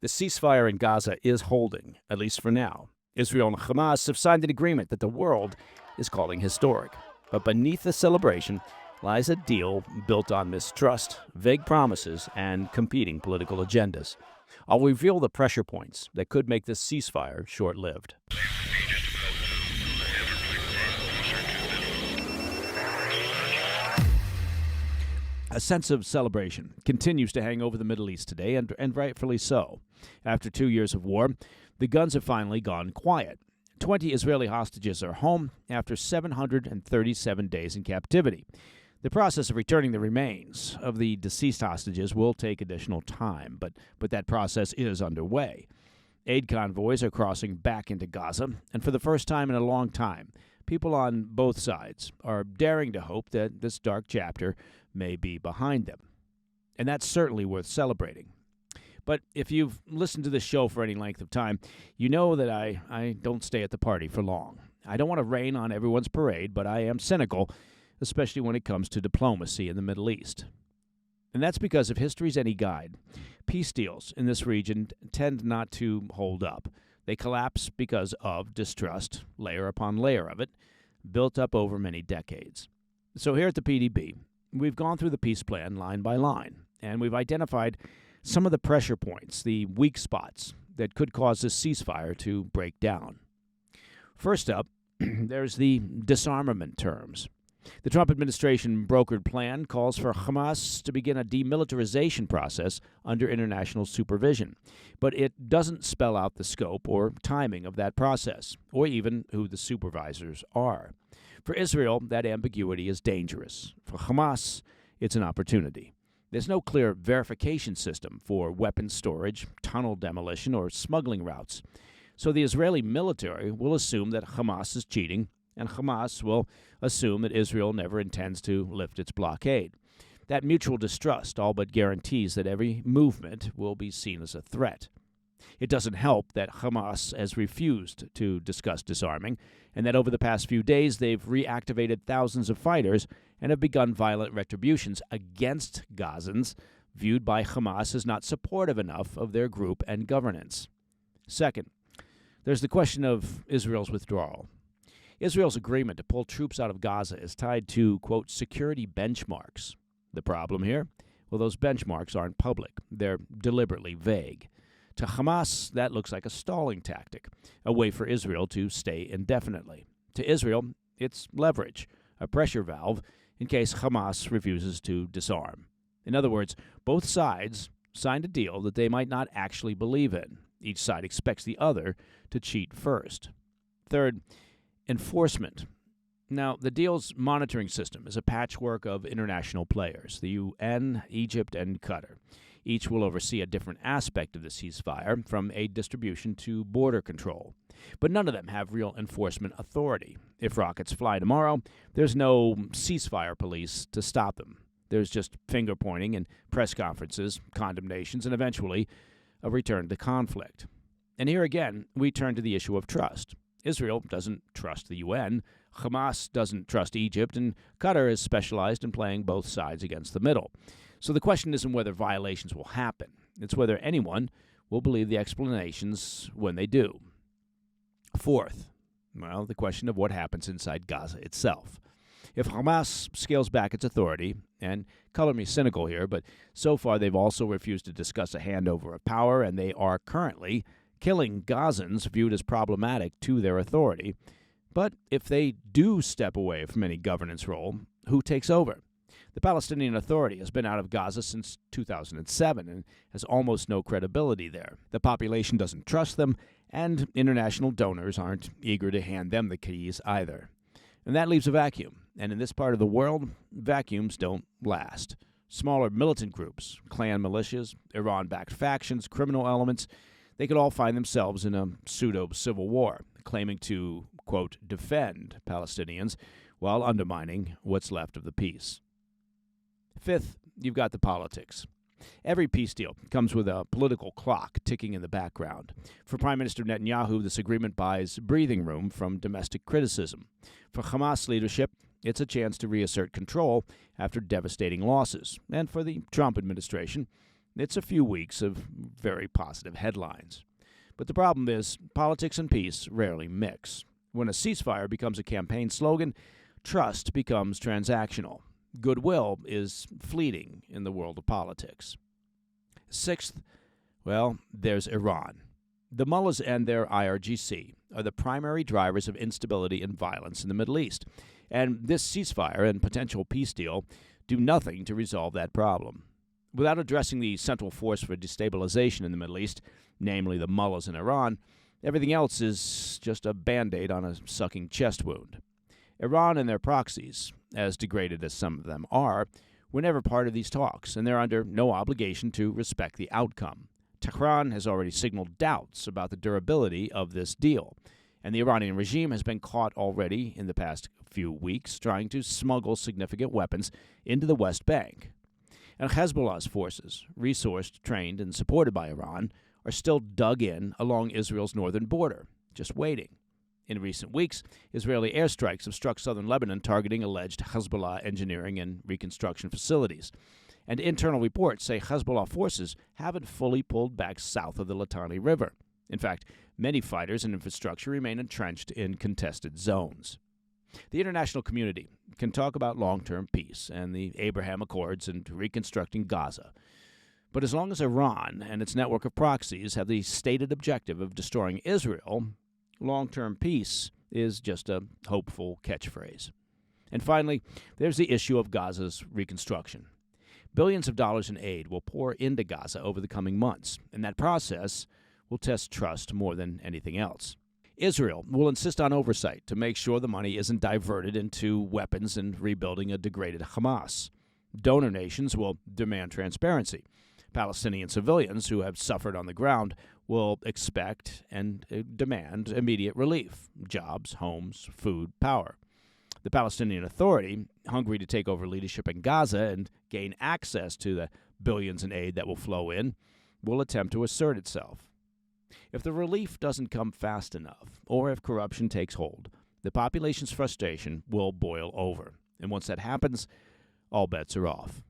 The ceasefire in Gaza is holding, at least for now. Israel and Hamas have signed an agreement that the world is calling historic. But beneath the celebration lies a deal built on mistrust, vague promises, and competing political agendas. I'll reveal the pressure points that could make this ceasefire short-lived. A sense of celebration continues to hang over the Middle East today, and rightfully so. After 2 years of war, the guns have finally gone quiet. 20 Israeli hostages are home after 737 days in captivity. The process of returning the remains of the deceased hostages will take additional time, but that process is underway. Aid convoys are crossing back into Gaza, and for the first time in a long time, people on both sides are daring to hope that this dark chapter may be behind them. And that's certainly worth celebrating. But if you've listened to this show for any length of time, you know that I don't stay at the party for long. I don't want to rain on everyone's parade, but I am cynical, especially when it comes to diplomacy in the Middle East. And that's because if history's any guide, peace deals in this region tend not to hold up. They collapse because of distrust, layer upon layer of it, built up over many decades. So here at the PDB, we've gone through the peace plan line by line, and we've identified some of the pressure points, the weak spots that could cause this ceasefire to break down. First up, there's the disarmament terms. The Trump administration brokered plan calls for Hamas to begin a demilitarization process under international supervision, but it doesn't spell out the scope or timing of that process, or even who the supervisors are. For Israel, that ambiguity is dangerous. For Hamas, it's an opportunity. There's no clear verification system for weapons storage, tunnel demolition, or smuggling routes. So the Israeli military will assume that Hamas is cheating, and Hamas will assume that Israel never intends to lift its blockade. That mutual distrust all but guarantees that every movement will be seen as a threat. It doesn't help that Hamas has refused to discuss disarming, and that over the past few days they've reactivated thousands of fighters and have begun violent retributions against Gazans, viewed by Hamas as not supportive enough of their group and governance. Second, there's the question of Israel's withdrawal. Israel's agreement to pull troops out of Gaza is tied to, quote, security benchmarks. The problem here? Well, those benchmarks aren't public. They're deliberately vague. To Hamas, that looks like a stalling tactic, a way for Israel to stay indefinitely. To Israel, it's leverage, a pressure valve, in case Hamas refuses to disarm. In other words, both sides signed a deal that they might not actually believe in. Each side expects the other to cheat first. Third, enforcement. Now, the deal's monitoring system is a patchwork of international players, the UN, Egypt, and Qatar. Each will oversee a different aspect of the ceasefire, from aid distribution to border control. But none of them have real enforcement authority. If rockets fly tomorrow, there's no ceasefire police to stop them. There's just finger-pointing and press conferences, condemnations, and eventually a return to conflict. And here again, we turn to the issue of trust. Israel doesn't trust the UN, Hamas doesn't trust Egypt, and Qatar is specialized in playing both sides against the middle. So the question isn't whether violations will happen. It's whether anyone will believe the explanations when they do. Fourth, well, the question of what happens inside Gaza itself. If Hamas scales back its authority, and color me cynical here, but so far they've also refused to discuss a handover of power, and they are currently killing Gazans viewed as problematic to their authority. But if they do step away from any governance role, who takes over? The Palestinian Authority has been out of Gaza since 2007 and has almost no credibility there. The population doesn't trust them, and international donors aren't eager to hand them the keys either. And that leaves a vacuum. And in this part of the world, vacuums don't last. Smaller militant groups, clan militias, Iran-backed factions, criminal elements, they could all find themselves in a pseudo-civil war, claiming to, quote, defend Palestinians while undermining what's left of the peace. Fifth, you've got the politics. Every peace deal comes with a political clock ticking in the background. For Prime Minister Netanyahu, this agreement buys breathing room from domestic criticism. For Hamas leadership, it's a chance to reassert control after devastating losses. And for the Trump administration, It's a few weeks of very positive headlines. But the problem is, politics and peace rarely mix. When a ceasefire becomes a campaign slogan, trust becomes transactional. Goodwill is fleeting in the world of politics. Sixth, well, there's Iran. The mullahs and their IRGC are the primary drivers of instability and violence in the Middle East, and this ceasefire and potential peace deal do nothing to resolve that problem. Without addressing the central force for destabilization in the Middle East, namely the mullahs in Iran, everything else is just a Band-Aid on a sucking chest wound. Iran and their proxies, as degraded as some of them are, were never part of these talks, and they're under no obligation to respect the outcome. Tehran has already signaled doubts about the durability of this deal, and the Iranian regime has been caught already in the past few weeks trying to smuggle significant weapons into the West Bank. And Hezbollah's forces, resourced, trained, and supported by Iran, are still dug in along Israel's northern border, just waiting. In recent weeks, Israeli airstrikes have struck southern Lebanon targeting alleged Hezbollah engineering and reconstruction facilities. And internal reports say Hezbollah forces haven't fully pulled back south of the Litani River. In fact, many fighters and infrastructure remain entrenched in contested zones. The international community can talk about long-term peace and the Abraham Accords and reconstructing Gaza. But as long as Iran and its network of proxies have the stated objective of destroying Israel, long-term peace is just a hopeful catchphrase. And finally, there's the issue of Gaza's reconstruction. Billions of dollars in aid will pour into Gaza over the coming months, and that process will test trust more than anything else. Israel will insist on oversight to make sure the money isn't diverted into weapons and rebuilding a degraded Hamas. Donor nations will demand transparency. Palestinian civilians who have suffered on the ground will expect and demand immediate relief: jobs, homes, food, power. The Palestinian Authority, hungry to take over leadership in Gaza and gain access to the billions in aid that will flow in, will attempt to assert itself. If the relief doesn't come fast enough, or if corruption takes hold, the population's frustration will boil over. And once that happens, all bets are off.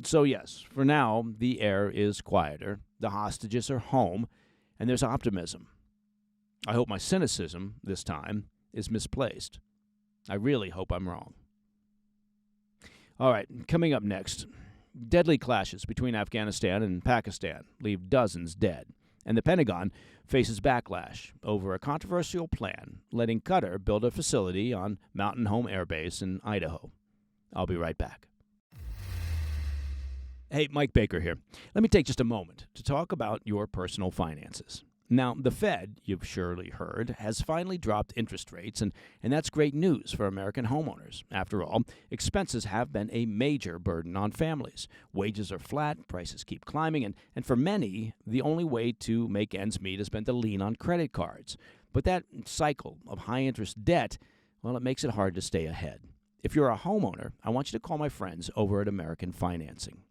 So yes, for now, the air is quieter, the hostages are home, and there's optimism. I hope my cynicism, this time, is misplaced. I really hope I'm wrong. All right, coming up next, deadly clashes between Afghanistan and Pakistan leave dozens dead, and the Pentagon faces backlash over a controversial plan letting Qatar build a facility on Mountain Home Air Base in Idaho. I'll be right back. Hey, Mike Baker here. Let me take just a moment to talk about your personal finances. Now, the Fed, you've surely heard, has finally dropped interest rates, and that's great news for American homeowners. After all, expenses have been a major burden on families. Wages are flat, prices keep climbing, and for many, the only way to make ends meet has been to lean on credit cards. But that cycle of high-interest debt, well, it makes it hard to stay ahead. If you're a homeowner, I want you to call my friends over at American Financing.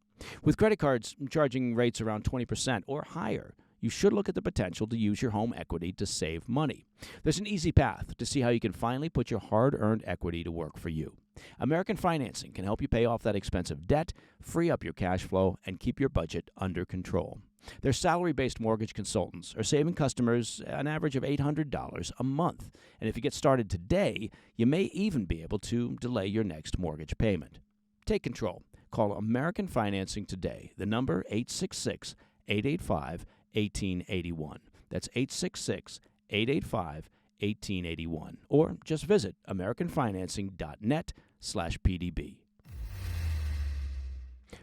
With credit cards charging rates around 20% or higher, you should look at the potential to use your home equity to save money. There's an easy path to see how you can finally put your hard-earned equity to work for you. American Financing can help you pay off that expensive debt, free up your cash flow, and keep your budget under control. Their salary-based mortgage consultants are saving customers an average of $800 a month. And if you get started today, you may even be able to delay your next mortgage payment. Take control. Call American Financing today. The number 866-885-1881. That's 866-885-1881. Or just visit americanfinancing.net/PDB.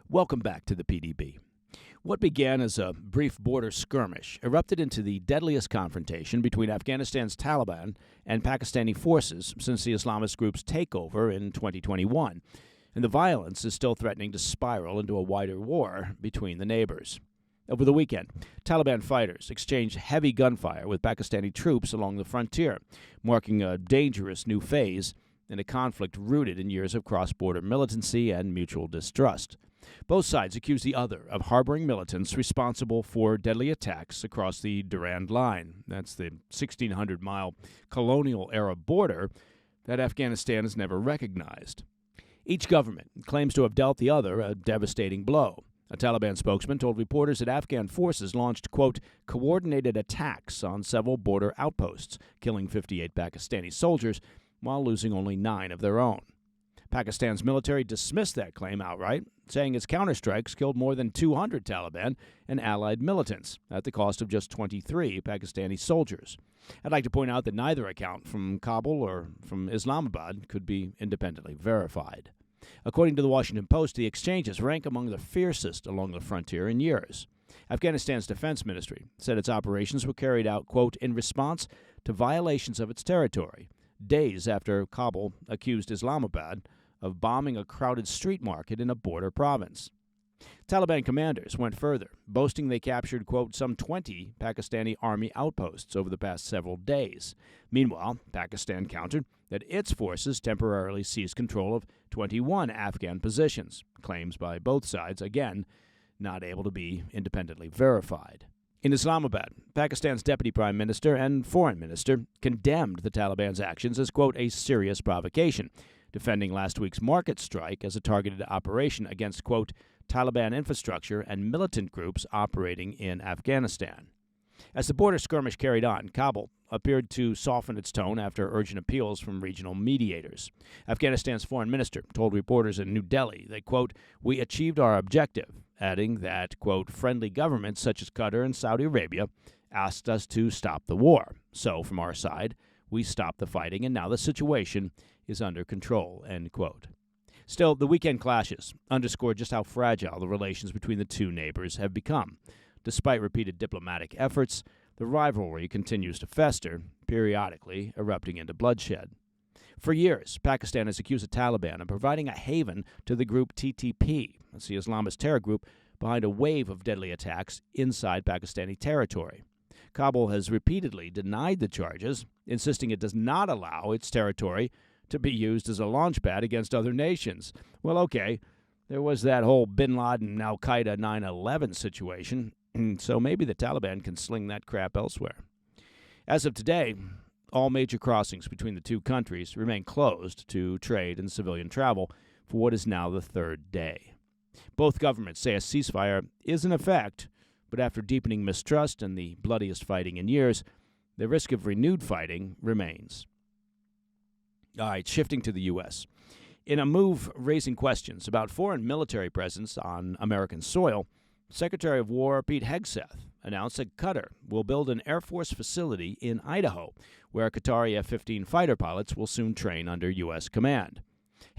Welcome back to the PDB. What began as a brief border skirmish erupted into the deadliest confrontation between Afghanistan's Taliban and Pakistani forces since the Islamist group's takeover in 2021. And the violence is still threatening to spiral into a wider war between the neighbors. Over the weekend, Taliban fighters exchanged heavy gunfire with Pakistani troops along the frontier, marking a dangerous new phase in a conflict rooted in years of cross-border militancy and mutual distrust. Both sides accuse the other of harboring militants responsible for deadly attacks across the Durand Line. That's the 1,600-mile colonial-era border that Afghanistan has never recognized. Each government claims to have dealt the other a devastating blow. A Taliban spokesman told reporters that Afghan forces launched, quote, coordinated attacks on several border outposts, killing 58 Pakistani soldiers while losing only 9 of their own. Pakistan's military dismissed that claim outright, saying its counterstrikes killed more than 200 Taliban and allied militants at the cost of just 23 Pakistani soldiers. I'd like to point out that neither account from Kabul or from Islamabad could be independently verified. According to the Washington Post, the exchanges rank among the fiercest along the frontier in years. Afghanistan's defense ministry said its operations were carried out, quote, in response to violations of its territory, days after Kabul accused Islamabad of bombing a crowded street market in a border province. Taliban commanders went further, boasting they captured, quote, some 20 Pakistani army outposts over the past several days. Meanwhile, Pakistan countered that its forces temporarily seized control of 21 Afghan positions, claims by both sides, again, not able to be independently verified. In Islamabad, Pakistan's deputy prime minister and foreign minister condemned the Taliban's actions as, quote, a serious provocation, defending last week's market strike as a targeted operation against, quote, Taliban infrastructure and militant groups operating in Afghanistan. As the border skirmish carried on, Kabul appeared to soften its tone after urgent appeals from regional mediators. Afghanistan's foreign minister told reporters in New Delhi that, quote, we achieved our objective, adding that, quote, friendly governments such as Qatar and Saudi Arabia asked us to stop the war. So, from our side, we stopped the fighting, and now the situation is under control, end quote. Still, the weekend clashes underscore just how fragile the relations between the two neighbors have become. Despite repeated diplomatic efforts, the rivalry continues to fester, periodically erupting into bloodshed. For years, Pakistan has accused the Taliban of providing a haven to the group TTP, that's the Islamist terror group behind a wave of deadly attacks inside Pakistani territory. Kabul has repeatedly denied the charges, insisting it does not allow its territory to be used as a launchpad against other nations. Well, okay, there was that whole bin Laden, al-Qaeda 9/11 situation, so maybe the Taliban can sling that crap elsewhere. As of today, all major crossings between the two countries remain closed to trade and civilian travel for what is now the third day. Both governments say a ceasefire is in effect, but after deepening mistrust and the bloodiest fighting in years, the risk of renewed fighting remains. All right, shifting to the U.S. In a move raising questions about foreign military presence on American soil, Secretary of War Pete Hegseth announced that Qatar will build an Air Force facility in Idaho, where Qatari F-15 fighter pilots will soon train under U.S. command.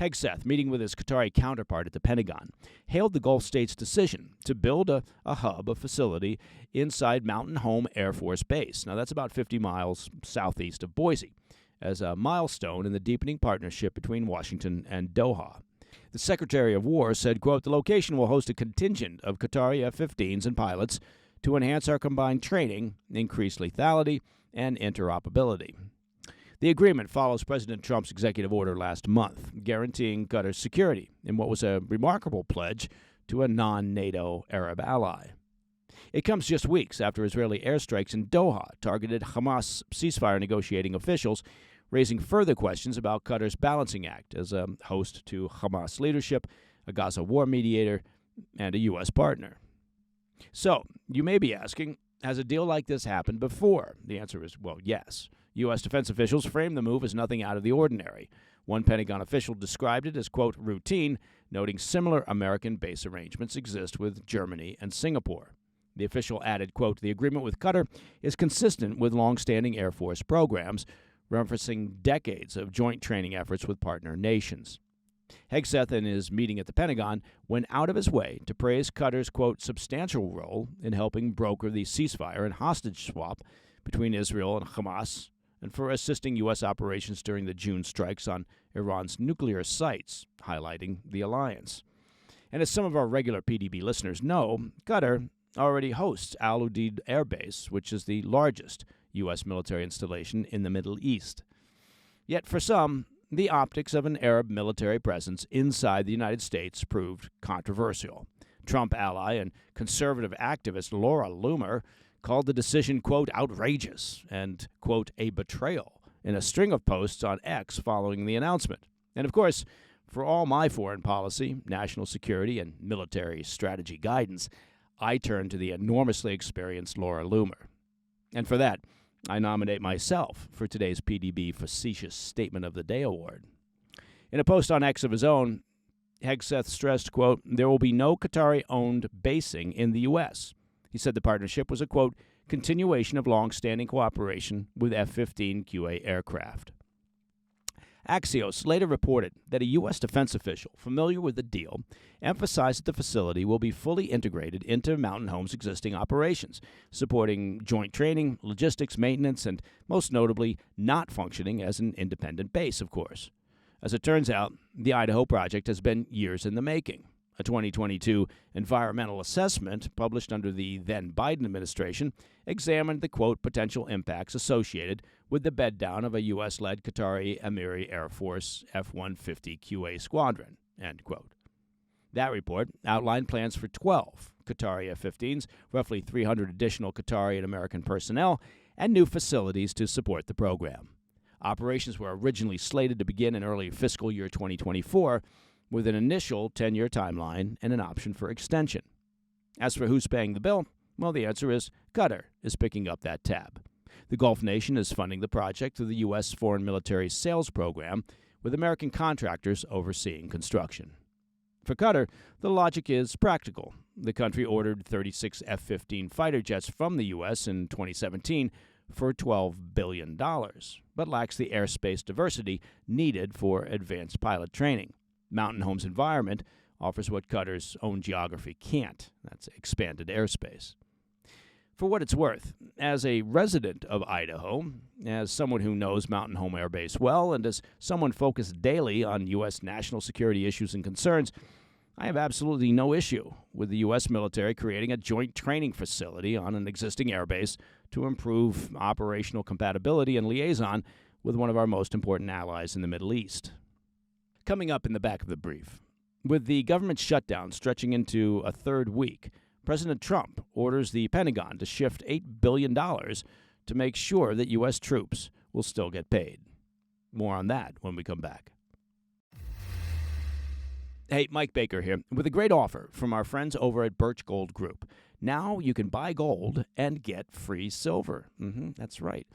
Hegseth, meeting with his Qatari counterpart at the Pentagon, hailed the Gulf states' decision to build a facility inside Mountain Home Air Force Base. Now, that's about 50 miles southeast of Boise, as a milestone in the deepening partnership between Washington and Doha. The Secretary of War said, quote, the location will host a contingent of Qatari F-15s and pilots to enhance our combined training, increase lethality, and interoperability. The agreement follows President Trump's executive order last month, guaranteeing Qatar's security in what was a remarkable pledge to a non-NATO Arab ally. It comes just weeks after Israeli airstrikes in Doha targeted Hamas ceasefire negotiating officials, raising further questions about Qatar's balancing act as a host to Hamas leadership, a Gaza war mediator, and a U.S. partner. So, you may be asking, has a deal like this happened before? The answer is, well, yes. U.S. defense officials framed the move as nothing out of the ordinary. One Pentagon official described it as, quote, routine, noting similar American base arrangements exist with Germany and Singapore. The official added, quote, the agreement with Qatar is consistent with long-standing Air Force programs, referencing decades of joint training efforts with partner nations. Hegseth, in his meeting at the Pentagon, went out of his way to praise Qatar's, quote, substantial role in helping broker the ceasefire and hostage swap between Israel and Hamas, and for assisting U.S. operations during the June strikes on Iran's nuclear sites, highlighting the alliance. And as some of our regular PDB listeners know, Qatar already hosts Al Udeid Air Base, which is the largest U.S. military installation in the Middle East. Yet for some, the optics of an Arab military presence inside the United States proved controversial. Trump ally and conservative activist Laura Loomer called the decision, quote, outrageous and, quote, a betrayal in a string of posts on X following the announcement. And, of course, For all my foreign policy, national security, and military strategy guidance, I turn to the enormously experienced Laura Loomer. And for that, I nominate myself for today's PDB Facetious Statement of the Day Award. In a post on X of his own, Hegseth stressed, quote, there will be no Qatari-owned basing in the U.S. He said the partnership was a, quote, continuation of long-standing cooperation with F-15 QA aircraft. Axios later reported that a U.S. defense official familiar with the deal emphasized that the facility will be fully integrated into Mountain Home's existing operations, supporting joint training, logistics, maintenance, and most notably, not functioning as an independent base, of course. As it turns out, the Idaho project has been years in the making. A 2022 environmental assessment published under the then Biden administration examined the, quote, potential impacts associated with the bed down of a U.S.-led Qatari Emiri Air Force F-150 QA squadron, end quote. That report outlined plans for 12 Qatari F-15s, roughly 300 additional Qatari and American personnel, and new facilities to support the program. Operations were originally slated to begin in early fiscal year 2024, with an initial 10-year timeline and an option for extension. As for who's paying the bill, well, the answer is Qatar is picking up that tab. The Gulf nation is funding the project through the U.S. Foreign Military Sales Program, with American contractors overseeing construction. For Qatar, the logic is practical. The country ordered 36 F-15 fighter jets from the U.S. in 2017 for $12 billion, but lacks the airspace diversity needed for advanced pilot training. Mountain Home's environment offers what Qatar's own geography can't. That's expanded airspace. For what it's worth, as a resident of Idaho, as someone who knows Mountain Home Air Base well, and as someone focused daily on U.S. national security issues and concerns, I have absolutely no issue with the U.S. military creating a joint training facility on an existing airbase to improve operational compatibility and liaison with one of our most important allies in the Middle East. Coming up in the back of the brief, with the government shutdown stretching into a third week, President Trump orders the Pentagon to shift $8 billion to make sure that U.S. troops will still get paid. More on that when we come back. Hey, Mike Baker here with a great offer from our friends over at Birch Gold Group. Now you can buy gold and get free silver. That's right.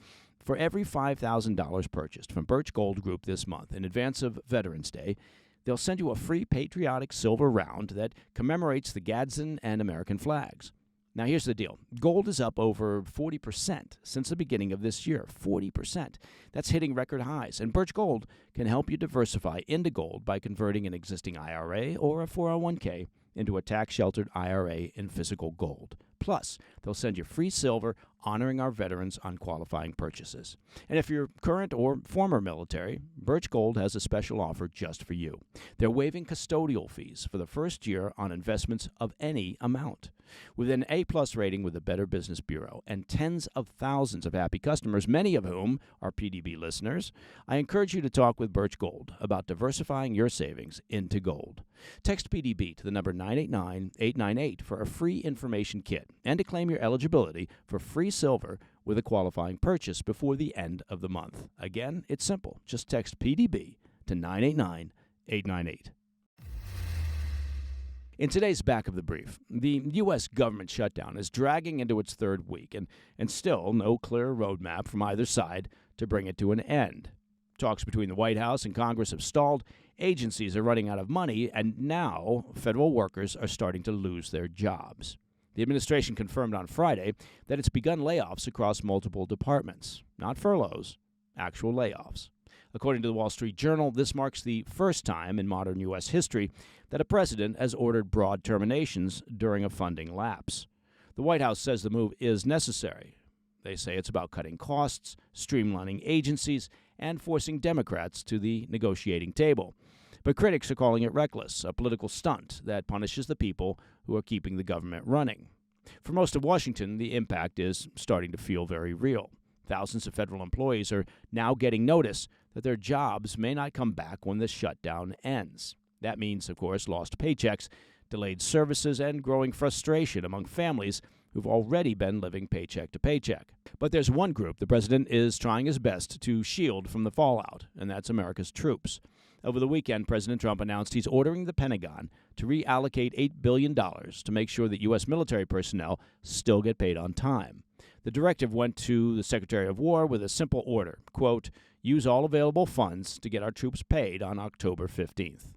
For every $5,000 purchased from Birch Gold Group this month in advance of Veterans Day, they'll send you a free patriotic silver round that commemorates the Gadsden and American flags. Now, here's the deal. Gold is up over 40% since the beginning of this year. 40%. That's hitting record highs. And Birch Gold can help you diversify into gold by converting an existing IRA or a 401k into a tax-sheltered IRA in physical gold. Plus, they'll send you free silver honoring our veterans on qualifying purchases. And if you're current or former military, Birch Gold has a special offer just for you. They're waiving custodial fees for the first year on investments of any amount. With an A-plus rating with the Better Business Bureau and tens of thousands of happy customers, many of whom are PDB listeners, I encourage you to talk with Birch Gold about diversifying your savings into gold. Text PDB to the number 989-898 for a free information kit and to claim your eligibility for free silver with a qualifying purchase before the end of the month. Again, it's simple. Just text PDB to 989-898. In today's back of the brief, the U.S. government shutdown is dragging into its third week, and still no clear roadmap from either side to bring it to an end. Talks between the White House and Congress have stalled, agencies are running out of money, and now federal workers are starting to lose their jobs. The administration confirmed on Friday that it's begun layoffs across multiple departments. Not furloughs, actual layoffs. According to the Wall Street Journal, this marks the first time in modern U.S. history that a president has ordered broad terminations during a funding lapse. The White House says the move is necessary. They say it's about cutting costs, streamlining agencies, and forcing Democrats to the negotiating table. But critics are calling it reckless, a political stunt that punishes the people who are keeping the government running. For most of Washington, the impact is starting to feel very real. Thousands of federal employees are now getting notice that their jobs may not come back when the shutdown ends. That means, of course, lost paychecks, delayed services, and growing frustration among families who've already been living paycheck to paycheck. But there's one group the president is trying his best to shield from the fallout, and that's America's troops. Over the weekend, President Trump announced he's ordering the Pentagon to reallocate $8 billion to make sure that U.S. military personnel still get paid on time. The directive went to the Secretary of War with a simple order, quote, use all available funds to get our troops paid on October 15th.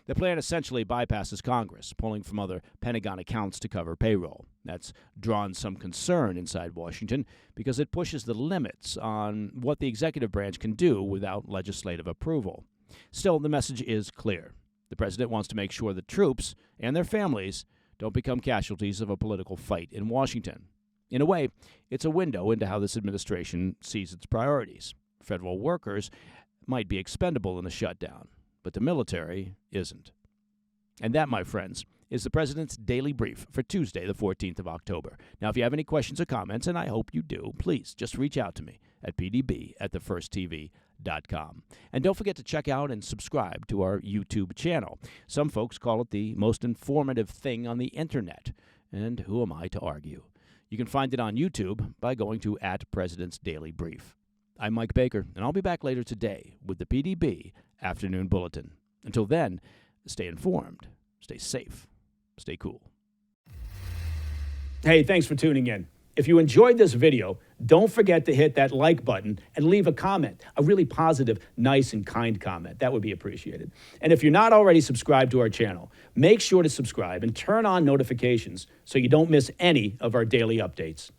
The plan essentially bypasses Congress, pulling from other Pentagon accounts to cover payroll. That's drawn some concern inside Washington because it pushes the limits on what the executive branch can do without legislative approval. Still, the message is clear. The president wants to make sure the troops and their families don't become casualties of a political fight in Washington. In a way, it's a window into how this administration sees its priorities. Federal workers might be expendable in a shutdown, but the military isn't. And that, my friends, is the President's Daily Brief for Tuesday, the 14th of October. Now, if you have any questions or comments, and I hope you do, please just reach out to me at pdb@thefirsttv.com. And don't forget to check out and subscribe to our YouTube channel. Some folks call it the most informative thing on the internet, and who am I to argue? You can find it on YouTube by going to @President's Daily Brief. I'm Mike Baker, and I'll be back later today with the PDB Afternoon Bulletin. Until then, stay informed, stay safe, stay cool. Hey, thanks for tuning in. If you enjoyed this video, don't forget to hit that like button and leave a comment, a really positive, nice, and kind comment. That would be appreciated. And if you're not already subscribed to our channel, make sure to subscribe and turn on notifications so you don't miss any of our daily updates.